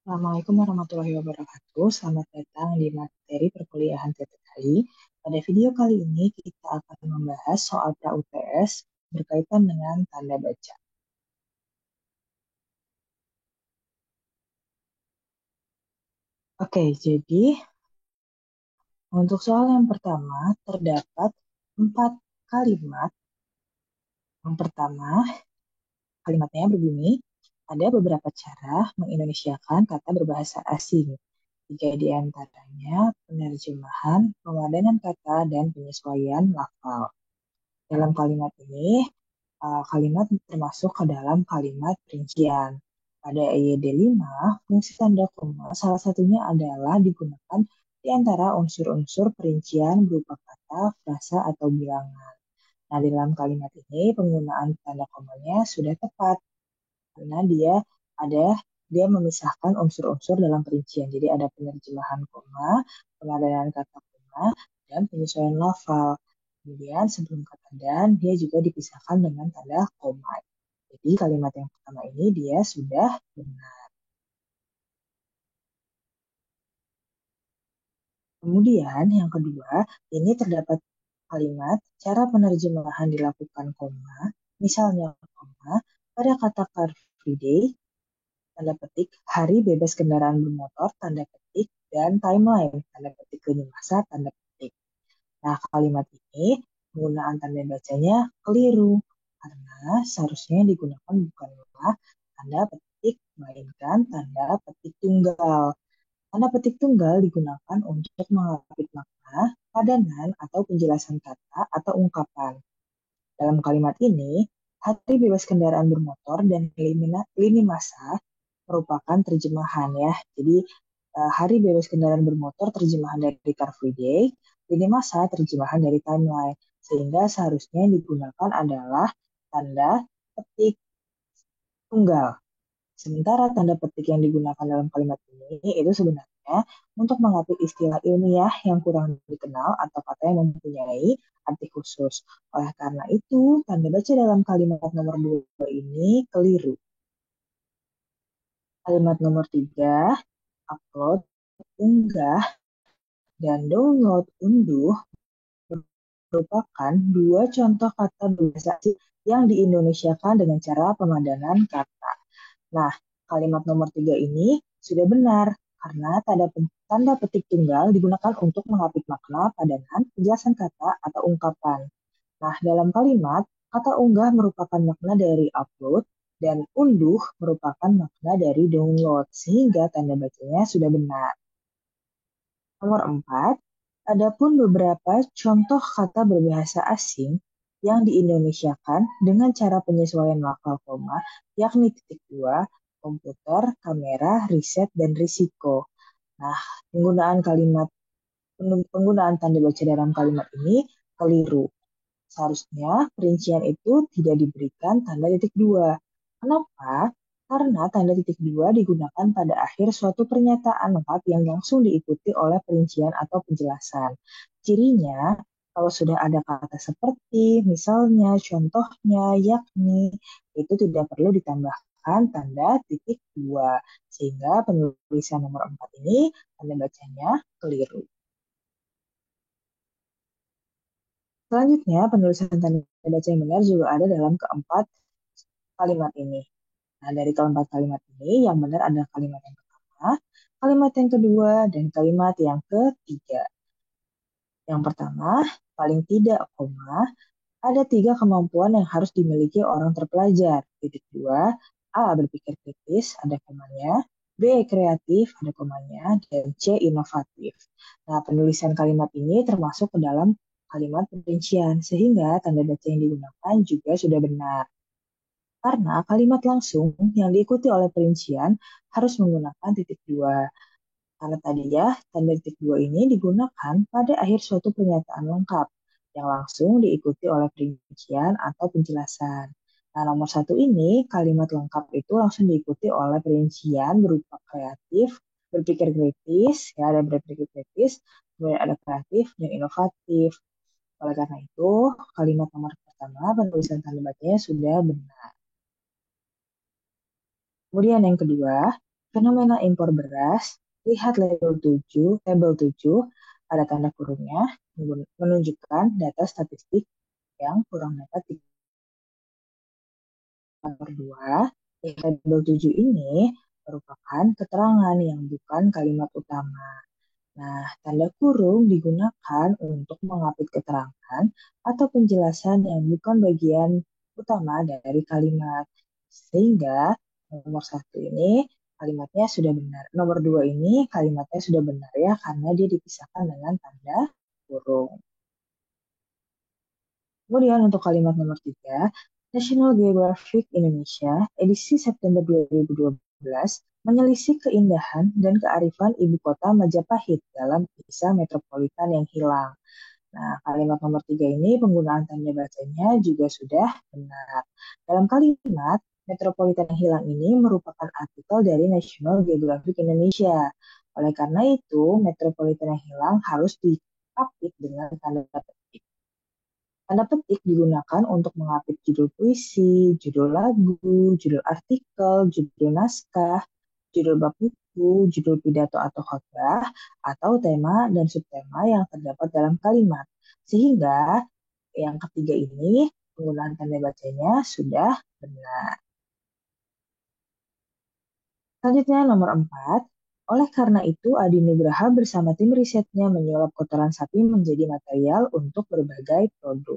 Assalamualaikum warahmatullahi wabarakatuh. Selamat datang di materi perkuliahan TTKI. Pada video kali ini kita akan membahas soal pra-UTS berkaitan dengan tanda baca. Oke, jadi untuk soal yang pertama terdapat 4 kalimat. Yang pertama, kalimatnya berbunyi, ada beberapa cara mengindonesiakan kata berbahasa asing. Tiga di antaranya penerjemahan, pemadanan kata, dan penyesuaian lafal. Dalam kalimat ini, kalimat termasuk ke dalam kalimat rincian. Pada EYD 5, fungsi tanda koma salah satunya adalah digunakan di antara unsur-unsur perincian berupa kata, frasa, atau bilangan. Nah, di dalam kalimat ini penggunaan tanda komanya sudah tepat karena ada dia memisahkan unsur-unsur dalam perincian. Jadi ada penerjemahan koma, pemadanan kata koma, dan penyesuaian lafal. Kemudian sebelum kata dan, dia juga dipisahkan dengan tanda koma. Jadi kalimat yang pertama ini dia sudah benar. Kemudian yang kedua, ini terdapat kalimat cara penerjemahan dilakukan koma. Misalnya koma, pada kata Car Free Day, tanda petik, hari bebas kendaraan bermotor, tanda petik, dan timeline, tanda petik lini masa, tanda petik. Nah, kalimat ini penggunaan tanda bacanya keliru, karena seharusnya digunakan bukanlah tanda petik, melainkan tanda petik tunggal. Tanda petik tunggal digunakan untuk mengapit makna, padanan, atau penjelasan kata atau ungkapan. Dalam kalimat ini, hari bebas kendaraan bermotor dan lini masa merupakan terjemahan ya. Jadi hari bebas kendaraan bermotor terjemahan dari Car Free Day, lini masa terjemahan dari timeline. Sehingga seharusnya yang digunakan adalah tanda petik tunggal. Sementara tanda petik yang digunakan dalam kalimat ini itu sebenarnya untuk mengapit istilah ilmiah yang kurang dikenal atau kata yang mempunyai arti khusus. Oleh karena itu, tanda baca dalam kalimat nomor 2 ini keliru. Kalimat nomor 3, upload, unggah, dan download, unduh merupakan dua contoh kata bahasa asing yang diindonesiakan dengan cara pemadanan kata. Nah, kalimat nomor 3 ini sudah benar karena tanda petik tunggal digunakan untuk mengapit makna, padanan, penjelasan kata, atau ungkapan. Nah, dalam kalimat, kata unggah merupakan makna dari upload dan unduh merupakan makna dari download, sehingga tanda bacanya sudah benar. Nomor 4, adapun beberapa contoh kata berbahasa asing yang diindonesiakan dengan cara penyesuaian lafal koma, yakni titik dua, komputer, kamera, riset, dan risiko. Nah, penggunaan tanda baca dalam kalimat ini keliru. Seharusnya perincian itu tidak diberikan tanda titik dua. Kenapa? Karena tanda titik dua digunakan pada akhir suatu pernyataan lengkap yang langsung diikuti oleh perincian atau penjelasan. Cirinya, kalau sudah ada kata seperti, misalnya, contohnya, yakni, itu tidak perlu ditambahkan tanda titik dua. Sehingga penulisan nomor 4 ini, tanda bacanya keliru. Selanjutnya, penulisan tanda baca yang benar juga ada dalam keempat kalimat ini. Nah, dari keempat kalimat ini, yang benar adalah kalimat yang pertama, kalimat yang kedua, dan kalimat yang ketiga. Yang pertama, paling tidak, koma, ada tiga kemampuan yang harus dimiliki orang terpelajar. Titik dua, A. Berpikir kritis, ada komanya. B. Kreatif, ada komanya. Dan C. Inovatif. Nah, penulisan kalimat ini termasuk ke dalam kalimat perincian, sehingga tanda baca yang digunakan juga sudah benar. Karena kalimat langsung yang diikuti oleh perincian harus menggunakan titik dua. Karena tadi ya, tanda titik dua ini digunakan pada akhir suatu pernyataan lengkap yang langsung diikuti oleh perincian atau penjelasan. Nah, nomor satu ini, kalimat lengkap itu langsung diikuti oleh perincian berupa kreatif, berpikir kritis, ya ada berpikir kritis, kemudian ada kreatif dan inovatif. Oleh karena itu, kalimat nomor pertama penulisan tanda bacanya sudah benar. Kemudian yang kedua, Fenomena impor beras, lihat tabel 7 ada tanda kurungnya, menunjukkan data statistik yang kurang dapat di nomor 2. Tabel 7 ini merupakan keterangan yang bukan kalimat utama. Nah, tanda kurung digunakan untuk mengapit keterangan atau penjelasan yang bukan bagian utama dari kalimat. Sehingga nomor satu ini kalimatnya sudah benar. Nomor dua ini kalimatnya sudah benar ya, karena dia dipisahkan dengan tanda kurung. Kemudian untuk kalimat nomor tiga, National Geographic Indonesia edisi September 2012 menyelisih keindahan dan kearifan ibu kota Majapahit dalam kisah metropolitan yang hilang. Nah, kalimat nomor tiga ini penggunaan tanda bacanya juga sudah benar. Dalam kalimat, metropolitan yang hilang ini merupakan artikel dari National Geographic Indonesia. Oleh karena itu, metropolitan yang hilang harus diapit dengan tanda petik. Tanda petik digunakan untuk mengapit judul puisi, judul lagu, judul artikel, judul naskah, judul bab buku, judul pidato atau khotbah, atau tema dan subtema yang terdapat dalam kalimat. Sehingga yang ketiga ini penggunaan tanda bacanya sudah benar. Selanjutnya nomor 4. Oleh karena itu, Adi Nugraha bersama tim risetnya menyulap kotoran sapi menjadi material untuk berbagai produk.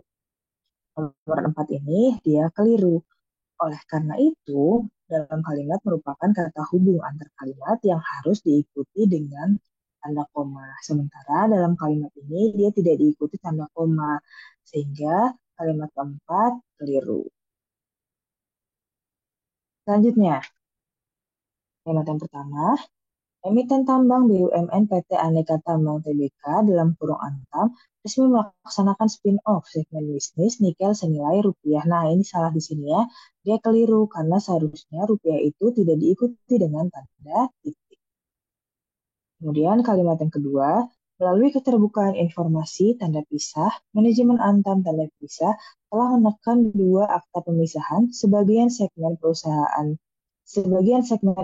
Nomor 4 ini dia keliru. Oleh karena itu, dalam kalimat merupakan kata hubung antar kalimat yang harus diikuti dengan tanda koma. Sementara dalam kalimat ini dia tidak diikuti tanda koma, sehingga kalimat keempat keliru. Selanjutnya, kalimat yang pertama, emiten tambang BUMN PT Aneka Tambang Tbk dalam kurung Antam resmi melaksanakan spin-off segmen bisnis nikel senilai rupiah. Nah, ini salah di sini ya. Dia keliru karena seharusnya rupiah itu tidak diikuti dengan tanda titik. Kemudian kalimat yang kedua, melalui keterbukaan informasi tanda pisah, manajemen Antam tanda pisah telah menekan dua akta pemisahan sebagian segmen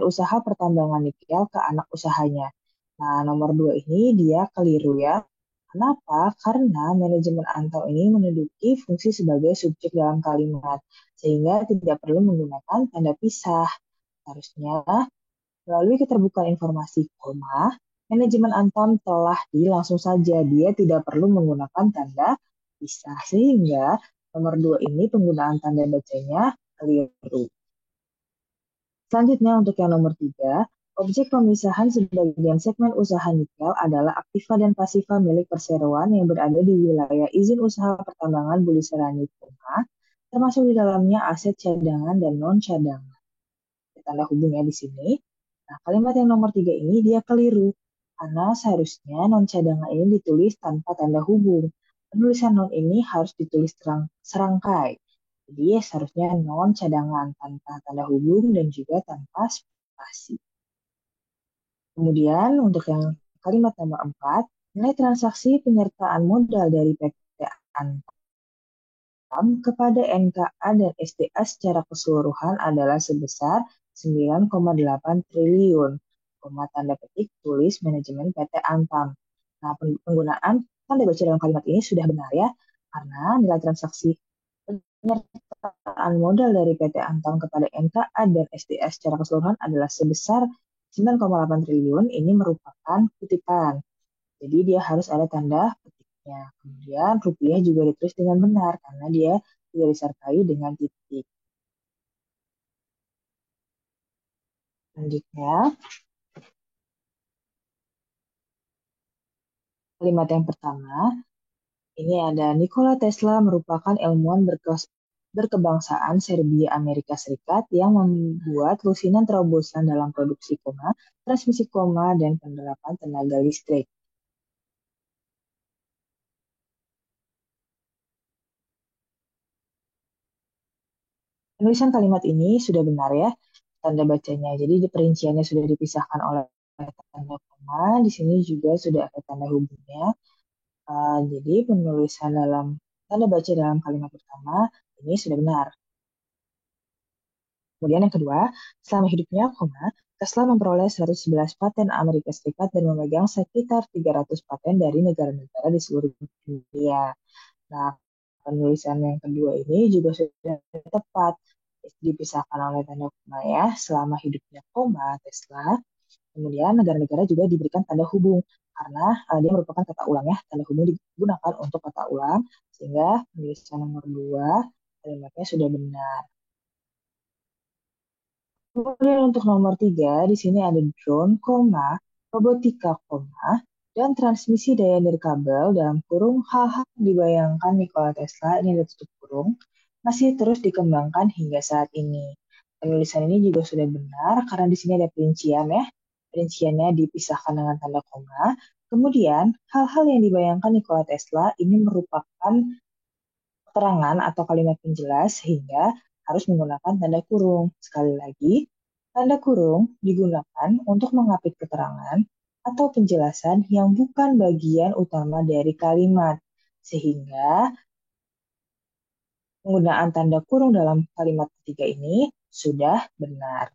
usaha pertambangan nikel ke anak usahanya. Nah, nomor dua ini dia keliru ya. Kenapa? Karena manajemen Antam ini menduduki fungsi sebagai subjek dalam kalimat, sehingga tidak perlu menggunakan tanda pisah. Harusnya melalui keterbukaan informasi, manajemen Antam telah langsung saja dia tidak perlu menggunakan tanda pisah. Sehingga nomor dua ini penggunaan tanda bacanya keliru. Selanjutnya untuk yang nomor tiga, objek pemisahan sebagian segmen usaha nikel adalah aktiva dan pasiva milik perseroan yang berada di wilayah izin usaha pertambangan Buliserani, termasuk di dalamnya aset cadangan dan non-cadangan. Tanda hubungnya di sini. Nah, kalimat yang nomor tiga ini dia keliru, karena seharusnya non-cadangan ini ditulis tanpa tanda hubung. Penulisan non ini harus ditulis serangkai. Jadi seharusnya non cadangan tanpa tanda hubung dan juga tanpa spasi. Kemudian untuk yang kalimat nomor 4, nilai transaksi penyertaan modal dari PT Antam kepada NKA dan SDA secara keseluruhan adalah sebesar 9,8 triliun. Tanda petik tulis manajemen PT Antam. Nah, penggunaan tanda baca dalam kalimat ini sudah benar ya, karena nilai transaksi penyertaan modal dari PT Antam kepada NKA dan SDA secara keseluruhan adalah sebesar 9,8 triliun. Ini merupakan kutipan. Jadi dia harus ada tanda petiknya. Kemudian rupiah juga ditulis dengan benar karena dia tidak disertai dengan titik. Selanjutnya, kalimat yang pertama, ini ada Nikola Tesla merupakan ilmuwan berkebangsaan Serbia Amerika Serikat yang membuat lusinan terobosan dalam produksi koma, transmisi koma, dan penerapan tenaga listrik. Penulisan kalimat ini sudah benar ya, tanda bacanya. Jadi di perinciannya sudah dipisahkan oleh tanda koma, di sini juga sudah ada tanda hubungnya. Jadi penulisan dalam tanda baca dalam kalimat pertama ini sudah benar. Kemudian yang kedua, selama hidupnya, Tesla memperoleh 111 paten Amerika Serikat dan memegang sekitar 300 paten dari negara-negara di seluruh dunia. Nah, penulisan yang kedua ini juga sudah tepat. Dipisahkan oleh tanda koma ya. Selama hidupnya koma, Tesla, kemudian negara-negara juga diberikan tanda hubung karena dia merupakan kata ulang ya. Tanda hubung digunakan untuk kata ulang sehingga penulisan nomor 2 kalimatnya sudah benar. Kemudian untuk nomor 3 di sini ada drone, koma, robotika, koma, dan transmisi daya nirkabel dalam kurung hal-hal yang dibayangkan Nikola Tesla, ini ada tutup kurung, masih terus dikembangkan hingga saat ini. Penulisan ini juga sudah benar karena di sini ada perincian ya. Perinciannya dipisahkan dengan tanda koma. Kemudian, hal-hal yang dibayangkan Nikola Tesla ini merupakan keterangan atau kalimat penjelas sehingga harus menggunakan tanda kurung. Sekali lagi, tanda kurung digunakan untuk mengapit keterangan atau penjelasan yang bukan bagian utama dari kalimat, sehingga penggunaan tanda kurung dalam kalimat ketiga ini sudah benar.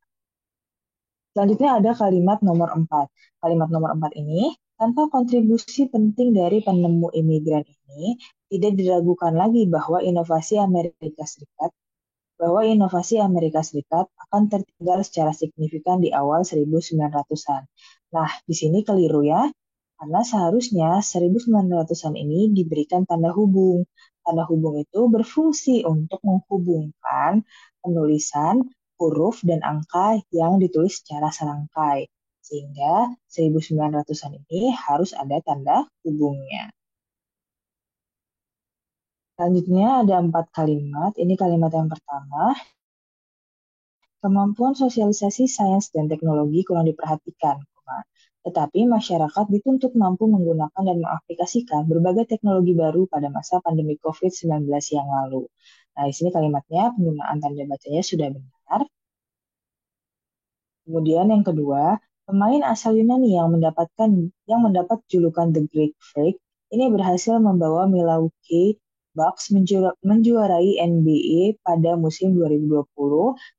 Selanjutnya ada kalimat nomor 4. Kalimat nomor 4 ini, tanpa kontribusi penting dari penemu imigran ini, tidak diragukan lagi bahwa inovasi Amerika Serikat akan tertinggal secara signifikan di awal 1900-an. Nah, di sini keliru ya, karena seharusnya 1900-an ini diberikan tanda hubung. Tanda hubung itu berfungsi untuk menghubungkan penulisan huruf dan angka yang ditulis secara serangkai. Sehingga 1900-an ini harus ada tanda hubungnya. Selanjutnya ada 4 kalimat. Ini kalimat yang pertama. Kemampuan sosialisasi sains dan teknologi kurang diperhatikan, tetapi masyarakat dituntut mampu menggunakan dan mengaplikasikan berbagai teknologi baru pada masa pandemi COVID-19 yang lalu. Nah, di sini kalimatnya penggunaan tanda bacanya sudah benar. Kemudian yang kedua, pemain asal Yunani yang mendapat julukan The Greek Freak ini berhasil membawa Milwaukee Bucks menjuarai NBA pada musim 2020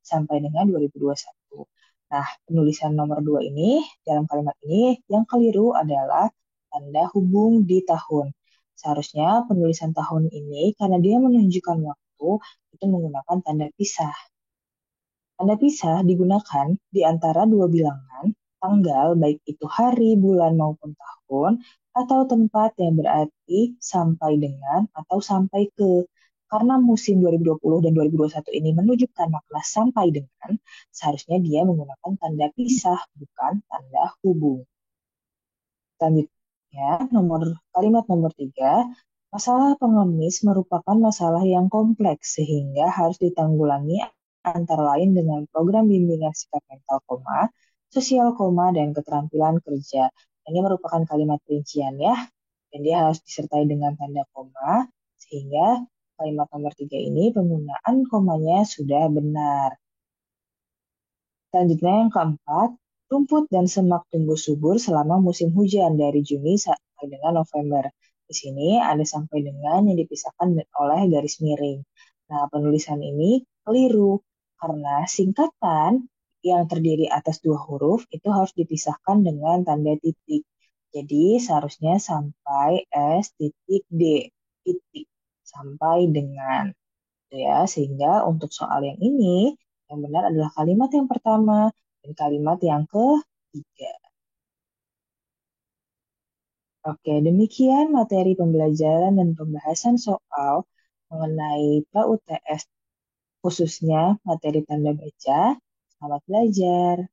sampai dengan 2021. Nah, penulisan nomor 2 ini dalam kalimat ini yang keliru adalah tanda hubung di tahun. Seharusnya penulisan tahun ini karena dia menunjukkan waktu itu menggunakan tanda pisah. Tanda pisah digunakan di antara dua bilangan, tanggal baik itu hari, bulan maupun tahun, atau tempat yang berarti sampai dengan atau sampai ke. Karena musim 2020 dan 2021 ini menunjukkan makna sampai dengan, seharusnya dia menggunakan tanda pisah, bukan tanda hubung. Selanjutnya, kalimat nomor 3, masalah pengemis merupakan masalah yang kompleks sehingga harus ditanggulangi antara lain dengan program bimbingan sikap mental koma, sosial koma, dan keterampilan kerja. Ini merupakan kalimat rincian ya, dan dia harus disertai dengan tanda koma, sehingga kalimat nomor 3 ini penggunaan komanya sudah benar. Selanjutnya yang keempat, rumput dan semak tumbuh subur selama musim hujan dari Juni sampai dengan November. Di sini ada sampai dengan yang dipisahkan oleh garis miring. Nah, penulisan ini keliru karena singkatan yang terdiri atas dua huruf itu harus dipisahkan dengan tanda titik. Jadi seharusnya sampai S titik D titik sampai dengan ya, sehingga untuk soal yang ini yang benar adalah kalimat yang pertama dan kalimat yang ketiga. Oke, demikian materi pembelajaran dan pembahasan soal mengenai PUTS, khususnya materi tanda baca. Selamat belajar.